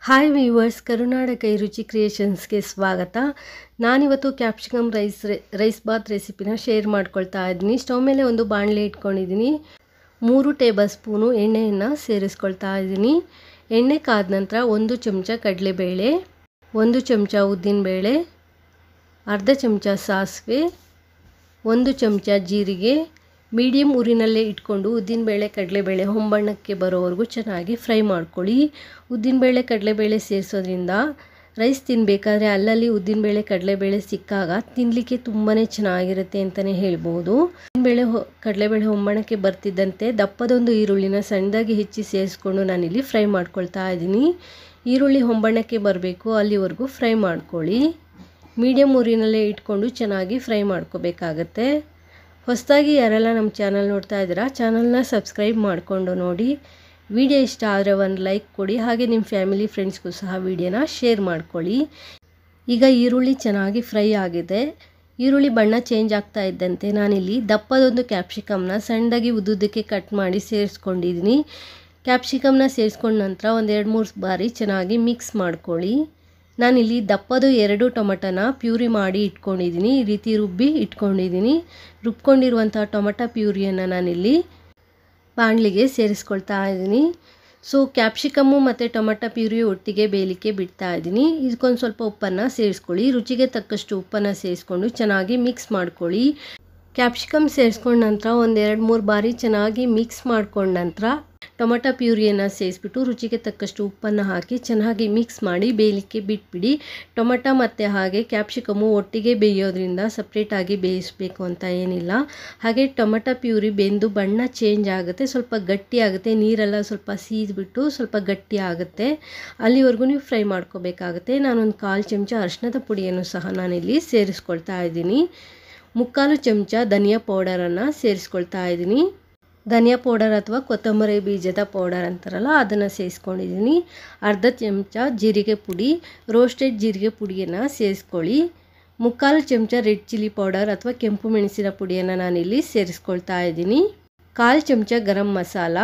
Hi viewers, ಕರುನಾಡ ಕೈ ರುಚಿ ಕ್ರಿಯೇಷನ್ಸ್ಗೆ ಸ್ವಾಗತ. ನಾನಿವತ್ತು ಕ್ಯಾಪ್ಸಿಕಮ್ ರೈಸ್ ಬಾತ್ ರೆಸಿಪಿನ ಶೇರ್ ಮಾಡ್ಕೊಳ್ತಾ ಇದ್ದೀನಿ. ಸ್ಟವ್ ಮೇಲೆ ಒಂದು ಬಾಣಲೆ ಇಟ್ಕೊಂಡಿದ್ದೀನಿ. 3 ಟೇಬಲ್ ಸ್ಪೂನು ಎಣ್ಣೆಯನ್ನು ಸೇರಿಸ್ಕೊಳ್ತಾ ಇದ್ದೀನಿ. ಎಣ್ಣೆ ಕಾದ ನಂತರ 1 ಚಮಚ ಕಡಲೆಬೇಳೆ, 1 ಚಮಚ ಉದ್ದಿನಬೇಳೆ, ಅರ್ಧ ಚಮಚ ಸಾಸಿವೆ, 1 ಚಮಚ ಜೀರಿಗೆ. ಮೀಡಿಯಮ್ ಉರಿನಲ್ಲೇ ಇಟ್ಕೊಂಡು ಉದ್ದಿನಬೇಳೆ ಕಡಲೆಬೇಳೆ ಹೊಂಬಣ್ಣಕ್ಕೆ ಬರೋವರೆಗೂ ಚೆನ್ನಾಗಿ ಫ್ರೈ ಮಾಡ್ಕೊಳ್ಳಿ. ಉದ್ದಿನಬೇಳೆ ಕಡಲೆಬೇಳೆ ಸೇರಿಸೋದ್ರಿಂದ ರೈಸ್ ತಿನ್ನಬೇಕಾದ್ರೆ ಅಲ್ಲಲ್ಲಿ ಉದ್ದಿನಬೇಳೆ ಕಡಲೆಬೇಳೆ ಸಿಕ್ಕಾಗ ತಿನ್ನಲಿಕ್ಕೆ ತುಂಬಾ ಚೆನ್ನಾಗಿರುತ್ತೆ ಅಂತಲೇ ಹೇಳ್ಬೋದು. ಉದ್ದಿನಬೇಳೆ ಕಡಲೆಬೇಳೆ ಹೊಂಬಣ್ಣಕ್ಕೆ ಬರ್ತಿದ್ದಂತೆ ದಪ್ಪದೊಂದು ಈರುಳ್ಳಿನ ಸಣ್ಣದಾಗಿ ಹೆಚ್ಚಿ ಸೇರಿಸ್ಕೊಂಡು ನಾನಿಲ್ಲಿ ಫ್ರೈ ಮಾಡ್ಕೊಳ್ತಾ ಇದ್ದೀನಿ. ಈರುಳ್ಳಿ ಹೊಂಬಣ್ಣಕ್ಕೆ ಬರಬೇಕು, ಅಲ್ಲಿವರೆಗೂ ಫ್ರೈ ಮಾಡ್ಕೊಳ್ಳಿ. ಮೀಡಿಯಮ್ ಉರಿನಲ್ಲೇ ಇಟ್ಕೊಂಡು ಚೆನ್ನಾಗಿ ಫ್ರೈ ಮಾಡ್ಕೋಬೇಕಾಗತ್ತೆ. ಹೊಸದಾಗಿ ಯಾರೆಲ್ಲ ನಮ್ಮ ಚಾನಲ್ ನೋಡ್ತಾ ಇದ್ದೀರಾ, ಚಾನಲ್ನ ಸಬ್ಸ್ಕ್ರೈಬ್ ಮಾಡಿಕೊಂಡು ನೋಡಿ. ವಿಡಿಯೋ ಇಷ್ಟ ಆದರೆ ಒಂದು ಲೈಕ್ ಕೊಡಿ, ಹಾಗೆ ನಿಮ್ಮ ಫ್ಯಾಮಿಲಿ ಫ್ರೆಂಡ್ಸ್ಗೂ ಸಹ ವಿಡಿಯೋನ ಶೇರ್ ಮಾಡ್ಕೊಳ್ಳಿ. ಈಗ ಈರುಳ್ಳಿ ಚೆನ್ನಾಗಿ ಫ್ರೈ ಆಗಿದೆ. ಈರುಳ್ಳಿ ಬಣ್ಣ ಚೇಂಜ್ ಆಗ್ತಾ ಇದ್ದಂತೆ ನಾನಿಲ್ಲಿ ದಪ್ಪದೊಂದು ಕ್ಯಾಪ್ಸಿಕಮ್ನ ಸಣ್ಣದಾಗಿ ಉದ್ದುದಕ್ಕೆ ಕಟ್ ಮಾಡಿ ಸೇರಿಸ್ಕೊಂಡಿದ್ದೀನಿ. ಕ್ಯಾಪ್ಸಿಕಮ್ನ ಸೇರಿಸ್ಕೊಂಡ ನಂತರ ಒಂದು 2-3 ಬಾರಿ ಚೆನ್ನಾಗಿ ಮಿಕ್ಸ್ ಮಾಡ್ಕೊಳ್ಳಿ. ನಾನಿಲ್ಲಿ ದಪ್ಪದು 2 ಟೊಮೆಟೊನ ಪ್ಯೂರಿ ಮಾಡಿ ಇಟ್ಕೊಂಡಿದ್ದೀನಿ. ಈ ರೀತಿ ರುಬ್ಬಿ ಇಟ್ಕೊಂಡಿದ್ದೀನಿ. ರುಬ್ಕೊಂಡಿರುವಂಥ ಟೊಮೆಟೊ ಪ್ಯೂರಿಯನ್ನು ನಾನಿಲ್ಲಿ ಬಾಣಲಿಗೆ ಸೇರಿಸ್ಕೊಳ್ತಾ ಇದ್ದೀನಿ. ಸೊ ಕ್ಯಾಪ್ಸಿಕಮ್ಮು ಮತ್ತು ಟೊಮೆಟೊ ಪ್ಯೂರಿ ಒಟ್ಟಿಗೆ ಬೇಯಲಿಕ್ಕೆ ಬಿಡ್ತಾ ಇದ್ದೀನಿ. ಇದಕ್ಕೊಂದು ಸ್ವಲ್ಪ ಉಪ್ಪನ್ನು ಸೇರಿಸ್ಕೊಳ್ಳಿ. ರುಚಿಗೆ ತಕ್ಕಷ್ಟು ಉಪ್ಪನ್ನು ಸೇರಿಸ್ಕೊಂಡು ಚೆನ್ನಾಗಿ ಮಿಕ್ಸ್ ಮಾಡ್ಕೊಳ್ಳಿ. ಕ್ಯಾಪ್ಸಿಕಮ್ ಸೇರಿಸ್ಕೊಂಡ ನಂತರ ಒಂದು 2-3 ಬಾರಿ ಚೆನ್ನಾಗಿ ಮಿಕ್ಸ್ ಮಾಡ್ಕೊಂಡ ನಂತರ ಟೊಮೆಟೊ ಪ್ಯೂರಿಯನ್ನು ಸೇರಿಸ್ಬಿಟ್ಟು ರುಚಿಗೆ ತಕ್ಕಷ್ಟು ಉಪ್ಪನ್ನು ಹಾಕಿ ಚೆನ್ನಾಗಿ ಮಿಕ್ಸ್ ಮಾಡಿ ಬೇಯಲಿಕ್ಕೆ ಬಿಟ್ಬಿಡಿ. ಟೊಮೆಟೊ ಮತ್ತು ಹಾಗೆ ಕ್ಯಾಪ್ಸಿಕಮ್ಮು ಒಟ್ಟಿಗೆ ಬೇಯೋದ್ರಿಂದ ಸಪ್ರೇಟಾಗಿ ಬೇಯಿಸಬೇಕು ಅಂತ ಏನಿಲ್ಲ. ಹಾಗೆ ಟೊಮೆಟೊ ಪ್ಯೂರಿ ಬೆಂದು ಬಣ್ಣ ಚೇಂಜ್ ಆಗುತ್ತೆ, ಸ್ವಲ್ಪ ಗಟ್ಟಿ ಆಗುತ್ತೆ. ನೀರೆಲ್ಲ ಸ್ವಲ್ಪ ಸೀದ್ಬಿಟ್ಟು ಸ್ವಲ್ಪ ಗಟ್ಟಿ ಆಗುತ್ತೆ. ಅಲ್ಲಿವರೆಗೂ ನೀವು ಫ್ರೈ ಮಾಡ್ಕೋಬೇಕಾಗುತ್ತೆ. ನಾನೊಂದು 1/4 ಚಮಚ ಅರಿಶಿಣದ ಪುಡಿಯನ್ನು ಸಹ ನಾನಿಲ್ಲಿ ಸೇರಿಸ್ಕೊಳ್ತಾ ಇದ್ದೀನಿ. 3/4 ಚಮಚ ಧನಿಯಾ ಪೌಡರನ್ನು ಸೇರಿಸ್ಕೊಳ್ತಾ ಇದ್ದೀನಿ. ಧನಿಯಾ ಪೌಡರ್ ಅಥವಾ ಕೊತ್ತಂಬರಿ ಬೀಜದ ಪೌಡರ್ ಅಂತಾರಲ್ಲ, ಅದನ್ನು ಸೇರಿಸ್ಕೊಂಡಿದ್ದೀನಿ. ಅರ್ಧ ಚಮಚ ಜೀರಿಗೆ ಪುಡಿ, ರೋಸ್ಟೆಡ್ ಜೀರಿಗೆ ಪುಡಿಯನ್ನು ಸೇರಿಸ್ಕೊಳ್ಳಿ. 3/4 ಚಮಚ ರೆಡ್ ಚಿಲ್ಲಿ ಪೌಡರ್ ಅಥವಾ ಕೆಂಪು ಮೆಣಸಿನ ಪುಡಿಯನ್ನು ನಾನಿಲ್ಲಿ ಸೇರಿಸ್ಕೊಳ್ತಾ ಇದ್ದೀನಿ. 1/4 ಚಮಚ ಗರಂ ಮಸಾಲ.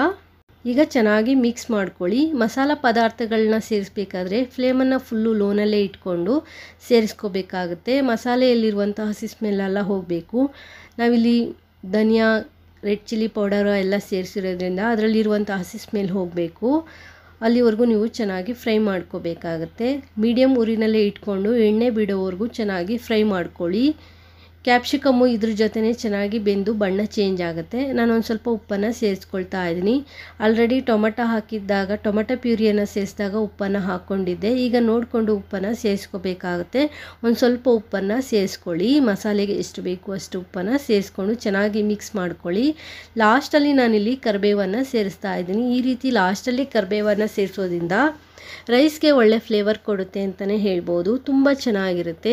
ಈಗ ಚೆನ್ನಾಗಿ ಮಿಕ್ಸ್ ಮಾಡ್ಕೊಳ್ಳಿ. ಮಸಾಲ ಪದಾರ್ಥಗಳನ್ನ ಸೇರಿಸ್ಬೇಕಾದ್ರೆ ಫ್ಲೇಮನ್ನು ಫುಲ್ಲು ಲೋನಲ್ಲೇ ಇಟ್ಕೊಂಡು ಸೇರಿಸ್ಕೋಬೇಕಾಗುತ್ತೆ. ಮಸಾಲೆಯಲ್ಲಿರುವಂಥ ಹಸಿ ಸ್ಮೆಲ್ಲೆಲ್ಲ ಹೋಗಬೇಕು. ನಾವಿಲ್ಲಿ ಧನಿಯಾ, ರೆಡ್ ಚಿಲ್ಲಿ ಪೌಡರು ಎಲ್ಲ ಸೇರಿಸಿರೋದ್ರಿಂದ ಅದರಲ್ಲಿರುವಂಥ ಹಸಿ ಸ್ಮೆಲ್ ಹೋಗಬೇಕು. ಅಲ್ಲಿವರೆಗೂ ನೀವು ಚೆನ್ನಾಗಿ ಫ್ರೈ ಮಾಡ್ಕೋಬೇಕಾಗತ್ತೆ. ಮೀಡಿಯಮ್ ಉರಿನಲ್ಲೇ ಇಟ್ಕೊಂಡು ಎಣ್ಣೆ ಬಿಡೋವರೆಗೂ ಚೆನ್ನಾಗಿ ಫ್ರೈ ಮಾಡ್ಕೊಳ್ಳಿ. ಕ್ಯಾಪ್ಸಿಕಮ್ಮು ಇದ್ರ ಜೊತೆನೇ ಚೆನ್ನಾಗಿ ಬೆಂದು ಬಣ್ಣ ಚೇಂಜ್ ಆಗುತ್ತೆ. ನಾನೊಂದು ಸ್ವಲ್ಪ ಉಪ್ಪನ್ನು ಸೇರಿಸ್ಕೊಳ್ತಾ ಇದ್ದೀನಿ. ಆಲ್ರೆಡಿ ಟೊಮೆಟೊ ಹಾಕಿದ್ದಾಗ ಟೊಮೆಟೊ ಪ್ಯೂರಿಯನ್ನು ಸೇರಿಸಿದಾಗ ಉಪ್ಪನ್ನು ಹಾಕ್ಕೊಂಡಿದ್ದೆ. ಈಗ ನೋಡಿಕೊಂಡು ಉಪ್ಪನ್ನು ಸೇರಿಸ್ಕೋಬೇಕಾಗುತ್ತೆ. ಒಂದು ಸ್ವಲ್ಪ ಉಪ್ಪನ್ನು ಸೇರಿಸ್ಕೊಳ್ಳಿ. ಮಸಾಲೆಗೆ ಎಷ್ಟು ಬೇಕು ಅಷ್ಟು ಉಪ್ಪನ್ನು ಸೇರಿಸ್ಕೊಂಡು ಚೆನ್ನಾಗಿ ಮಿಕ್ಸ್ ಮಾಡ್ಕೊಳ್ಳಿ. ಲಾಸ್ಟಲ್ಲಿ ನಾನಿಲ್ಲಿ ಕರಿಬೇವನ್ನು ಸೇರಿಸ್ತಾ ಇದ್ದೀನಿ. ಈ ರೀತಿ ಲಾಸ್ಟಲ್ಲಿ ಕರಿಬೇವನ್ನು ಸೇರಿಸೋದ್ರಿಂದ ರೈಸ್ಗೆ ಒಳ್ಳೆ ಫ್ಲೇವರ್ ಕೊಡುತ್ತೆ ಅಂತಲೇ ಹೇಳ್ಬೋದು. ತುಂಬ ಚೆನ್ನಾಗಿರುತ್ತೆ.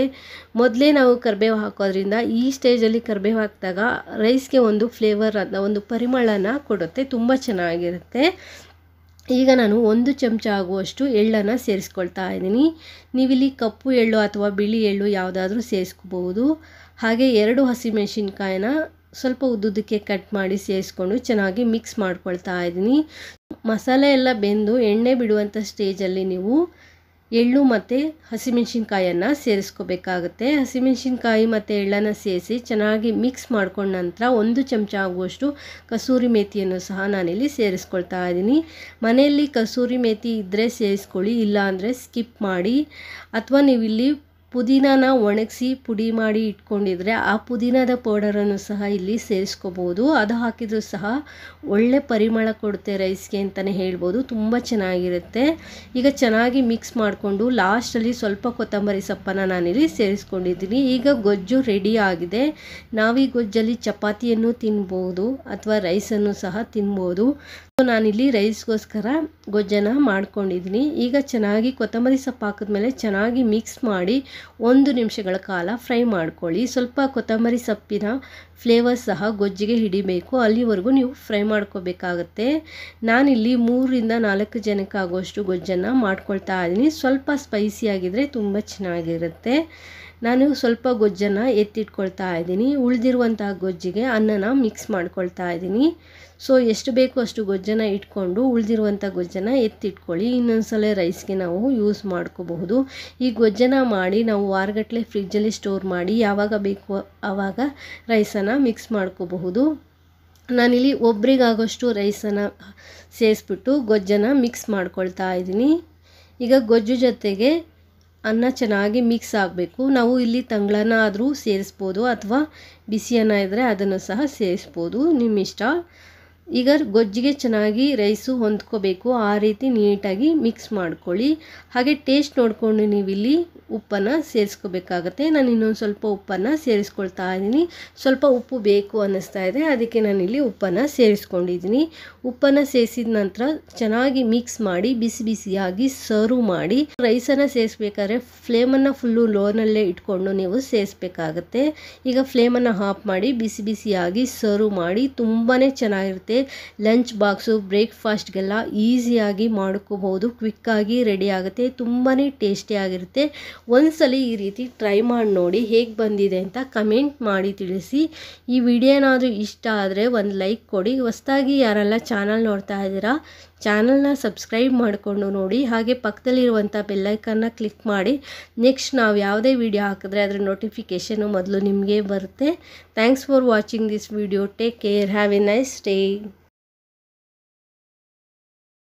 ಮೊದಲೇ ನಾವು ಕರಿಬೇವು ಹಾಕೋದ್ರಿಂದ ಈ ಸ್ಟೇಜಲ್ಲಿ ಕರಿಬೇವು ಹಾಕಿದಾಗ ರೈಸ್ಗೆ ಒಂದು ಫ್ಲೇವರ್, ಒಂದು ಪರಿಮಳನ ಕೊಡುತ್ತೆ. ತುಂಬ ಚೆನ್ನಾಗಿರುತ್ತೆ. ಈಗ ನಾನು 1 ಚಮಚ ಆಗುವಷ್ಟು ಎಳ್ಳನ್ನು ಸೇರಿಸ್ಕೊಳ್ತಾ ಇದ್ದೀನಿ. ನೀವಿಲ್ಲಿ ಕಪ್ಪು ಎಳ್ಳು ಅಥವಾ ಬಿಳಿ ಎಳ್ಳು ಯಾವುದಾದ್ರೂ ಸೇರಿಸ್ಕೋಬಹುದು. ಹಾಗೆ 2 ಹಸಿಮೆಣಸಿನ್ಕಾಯಿನ ಸ್ವಲ್ಪ ಉದ್ದುದಕ್ಕೆ ಕಟ್ ಮಾಡಿ ಸೇರಿಸ್ಕೊಂಡು ಚೆನ್ನಾಗಿ ಮಿಕ್ಸ್ ಮಾಡ್ಕೊಳ್ತಾ ಇದ್ದೀನಿ. ಮಸಾಲೆ ಎಲ್ಲ ಬೆಂದು ಎಣ್ಣೆ ಬಿಡುವಂಥ ಸ್ಟೇಜಲ್ಲಿ ನೀವು ಎಳ್ಳು ಮತ್ತು ಹಸಿಮೆಣಸಿನ್ಕಾಯನ್ನು ಸೇರಿಸ್ಕೋಬೇಕಾಗುತ್ತೆ. ಹಸಿಮೆಣಸಿನ್ಕಾಯಿ ಮತ್ತು ಎಳ್ಳನ್ನು ಸೇರಿಸಿ ಚೆನ್ನಾಗಿ ಮಿಕ್ಸ್ ಮಾಡ್ಕೊಂಡ ನಂತರ 1 ಚಮಚ ಆಗುವಷ್ಟು ಕಸೂರಿ ಮೇಥಿಯನ್ನು ಸಹ ನಾನಿಲ್ಲಿ ಸೇರಿಸ್ಕೊಳ್ತಾ ಇದ್ದೀನಿ. ಮನೆಯಲ್ಲಿ ಕಸೂರಿ ಮೇಥಿ ಇದ್ದರೆ ಸೇರಿಸ್ಕೊಳ್ಳಿ, ಇಲ್ಲ ಅಂದರೆ ಸ್ಕಿಪ್ ಮಾಡಿ. ಅಥವಾ ನೀವಿಲ್ಲಿ ಪುದೀನಾನ ಒಣಗಿಸಿ ಪುಡಿ ಮಾಡಿ ಇಟ್ಕೊಂಡಿದ್ರೆ ಆ ಪುದೀನದ ಪೌಡರನ್ನು ಸಹ ಇಲ್ಲಿ ಸೇರಿಸ್ಕೋಬೋದು. ಅದು ಹಾಕಿದರೂ ಸಹ ಒಳ್ಳೆ ಪರಿಮಳ ಕೊಡುತ್ತೆ ರೈಸ್ಗೆ ಅಂತಲೇ ಹೇಳ್ಬೋದು. ತುಂಬ ಚೆನ್ನಾಗಿರುತ್ತೆ. ಈಗ ಚೆನ್ನಾಗಿ ಮಿಕ್ಸ್ ಮಾಡಿಕೊಂಡು ಲಾಸ್ಟಲ್ಲಿ ಸ್ವಲ್ಪ ಕೊತ್ತಂಬರಿ ಸೊಪ್ಪನ್ನು ನಾನಿಲ್ಲಿ ಸೇರಿಸ್ಕೊಂಡಿದ್ದೀನಿ. ಈಗ ಗೊಜ್ಜು ರೆಡಿ ಆಗಿದೆ. ನಾವು ಈ ಗೊಜ್ಜಲ್ಲಿ ಚಪಾತಿಯನ್ನು ತಿನ್ಬೋದು ಅಥವಾ ರೈಸನ್ನು ಸಹ ತಿನ್ಬೋದು. ನಾನಿಲ್ಲಿ ರೈಸ್ಗೋಸ್ಕರ ಗೊಜ್ಜನ್ನು ಮಾಡ್ಕೊಂಡಿದ್ದೀನಿ. ಈಗ ಚೆನ್ನಾಗಿ ಕೊತ್ತಂಬರಿ ಸೊಪ್ಪು ಹಾಕಿದ್ಮೇಲೆ ಚೆನ್ನಾಗಿ ಮಿಕ್ಸ್ ಮಾಡಿ 1 ನಿಮಿಷಗಳ ಕಾಲ ಫ್ರೈ ಮಾಡ್ಕೊಳ್ಳಿ. ಸ್ವಲ್ಪ ಕೊತ್ತಂಬರಿ ಸೊಪ್ಪಿನ ಫ್ಲೇವರ್ ಸಹ ಗೊಜ್ಜಿಗೆ ಹಿಡಿಬೇಕು, ಅಲ್ಲಿವರೆಗೂ ನೀವು ಫ್ರೈ ಮಾಡ್ಕೋಬೇಕಾಗತ್ತೆ. ನಾನಿಲ್ಲಿ 3ರಿಂದ 4 ಜನಕ್ಕಾಗುವಷ್ಟು ಗೊಜ್ಜನ್ನು ಮಾಡ್ಕೊಳ್ತಾ ಇದ್ದೀನಿ. ಸ್ವಲ್ಪ ಸ್ಪೈಸಿಯಾಗಿದ್ದರೆ ತುಂಬ ಚೆನ್ನಾಗಿರುತ್ತೆ. ನಾನು ಸ್ವಲ್ಪ ಗೊಜ್ಜನ್ನು ಎತ್ತಿಟ್ಕೊಳ್ತಾ ಇದ್ದೀನಿ. ಉಳಿದಿರುವಂತಹ ಗೊಜ್ಜಿಗೆ ಅನ್ನನ ಮಿಕ್ಸ್ ಮಾಡ್ಕೊಳ್ತಾ ಇದ್ದೀನಿ. ಸೊ ಎಷ್ಟು ಬೇಕು ಅಷ್ಟು ಗೊಜ್ಜನ್ನು ಇಟ್ಕೊಂಡು ಉಳಿದಿರುವಂಥ ಗೊಜ್ಜನ್ನು ಎತ್ತಿಟ್ಕೊಳ್ಳಿ. ಇನ್ನೊಂದ್ಸಲ ರೈಸ್ಗೆ ನಾವು ಯೂಸ್ ಮಾಡ್ಕೋಬಹುದು. ಈ ಗೊಜ್ಜನ್ನು ಮಾಡಿ ನಾವು ವಾರಗಟ್ಟಲೆ ಫ್ರಿಜ್ಜಲ್ಲಿ ಸ್ಟೋರ್ ಮಾಡಿ ಯಾವಾಗ ಬೇಕು ಆವಾಗ ರೈಸನ್ನು ಮಿಕ್ಸ್ ಮಾಡ್ಕೋಬಹುದು. ನಾನಿಲ್ಲಿ ಒಬ್ರಿಗಾಗೋಷ್ಟು ರೈಸನ್ನು ಸೇರಿಸ್ಬಿಟ್ಟು ಗೊಜ್ಜನ್ನು ಮಿಕ್ಸ್ ಮಾಡ್ಕೊಳ್ತಾ ಇದ್ದೀನಿ. ಈಗ ಗೊಜ್ಜು ಜೊತೆಗೆ ಅನ್ನ ಚೆನ್ನಾಗಿ ಮಿಕ್ಸ್ ಆಗಬೇಕು. ನಾವು ಇಲ್ಲಿ ತಂಗ್ಳನ್ನ ಆದರೂ ಸೇರಿಸ್ಬೋದು ಅಥವಾ ಬಿಸಿ ಅನ್ನ ಇದ್ದರೆ ಅದನ್ನು ಸಹ ಸೇರಿಸ್ಬೋದು, ನಿಮ್ಮ ಇಷ್ಟ. ಈಗ ಗೊಜ್ಜಿಗೆ ಚೆನ್ನಾಗಿ ರೈಸು ಹೊಂದ್ಕೋಬೇಕು, ಆ ರೀತಿ ನೀಟಾಗಿ ಮಿಕ್ಸ್ ಮಾಡ್ಕೊಳ್ಳಿ. ಹಾಗೆ ಟೇಸ್ಟ್ ನೋಡಿಕೊಂಡು ನೀವಿಲ್ಲಿ ಉಪ್ಪನ್ನು ಸೇರಿಸ್ಕೋಬೇಕಾಗತ್ತೆ. ನಾನು ಇನ್ನೊಂದು ಸ್ವಲ್ಪ ಉಪ್ಪನ್ನು ಸೇರಿಸ್ಕೊಳ್ತಾ ಇದ್ದೀನಿ. ಸ್ವಲ್ಪ ಉಪ್ಪು ಬೇಕು ಅನ್ನಿಸ್ತಾ ಇದೆ, ಅದಕ್ಕೆ ನಾನಿಲ್ಲಿ ಉಪ್ಪನ್ನು ಸೇರಿಸ್ಕೊಂಡಿದ್ದೀನಿ. ಉಪ್ಪನ್ನು ಸೇರಿಸಿದ ನಂತರ ಚೆನ್ನಾಗಿ ಮಿಕ್ಸ್ ಮಾಡಿ ಬಿಸಿ ಬಿಸಿಯಾಗಿ ಸರ್ವ್ ಮಾಡಿ. ರೈಸನ್ನು ಸೇರಿಸ್ಬೇಕಾದ್ರೆ ಫ್ಲೇಮನ್ನು ಫುಲ್ಲು ಲೋನಲ್ಲೇ ಇಟ್ಕೊಂಡು ನೀವು ಸೇರಿಸ್ಬೇಕಾಗತ್ತೆ. ಈಗ ಫ್ಲೇಮನ್ನು ಆಫ್ ಮಾಡಿ ಬಿಸಿ ಬಿಸಿಯಾಗಿ ಸರ್ವ್ ಮಾಡಿ. ತುಂಬಾ ಚೆನ್ನಾಗಿರುತ್ತೆ. ಲಂಚ್ ಬಾಕ್ಸು ಬ್ರೇಕ್ಫಾಸ್ಟ್ಗೆಲ್ಲ ಈಸಿಯಾಗಿ ಮಾಡ್ಕೋಬಹುದು, ಕ್ವಿಕ್ಕಾಗಿ ರೆಡಿ ಆಗುತ್ತೆ, ತುಂಬಾ ಟೇಸ್ಟಿಯಾಗಿರುತ್ತೆ. ಒಂದ್ಸಲಿ ಈ ರೀತಿ ಟ್ರೈ ಮಾಡಿ ನೋಡಿ, ಹೇಗೆ ಬಂದಿದೆ ಅಂತ ಕಮೆಂಟ್ ಮಾಡಿ ತಿಳಿಸಿ. ಈ ವಿಡಿಯೋ ಏನಾದರೂ ಇಷ್ಟ ಆದರೆ ಒಂದು ಲೈಕ್ ಕೊಡಿ. ಹೊಸದಾಗಿ ಯಾರೆಲ್ಲ ಚಾನಲ್ ನೋಡ್ತಾ ಇದ್ದೀರಾ ಚಾನಲ್ನ ಸಬ್ಸ್ಕ್ರೈಬ್ ಮಾಡಿಕೊಂಡು ನೋಡಿ. ಹಾಗೆ ಪಕ್ಕದಲ್ಲಿರುವಂಥ ಬೆಲ್ಲೈಕನ್ನ ಕ್ಲಿಕ್ ಮಾಡಿ. ನೆಕ್ಸ್ಟ್ ನಾವು ಯಾವುದೇ ವಿಡಿಯೋ ಹಾಕಿದ್ರೆ ಅದರ ನೋಟಿಫಿಕೇಷನು ಮೊದಲು ನಿಮಗೆ ಬರುತ್ತೆ. Thanks for watching this video. Take care. Have A nice day.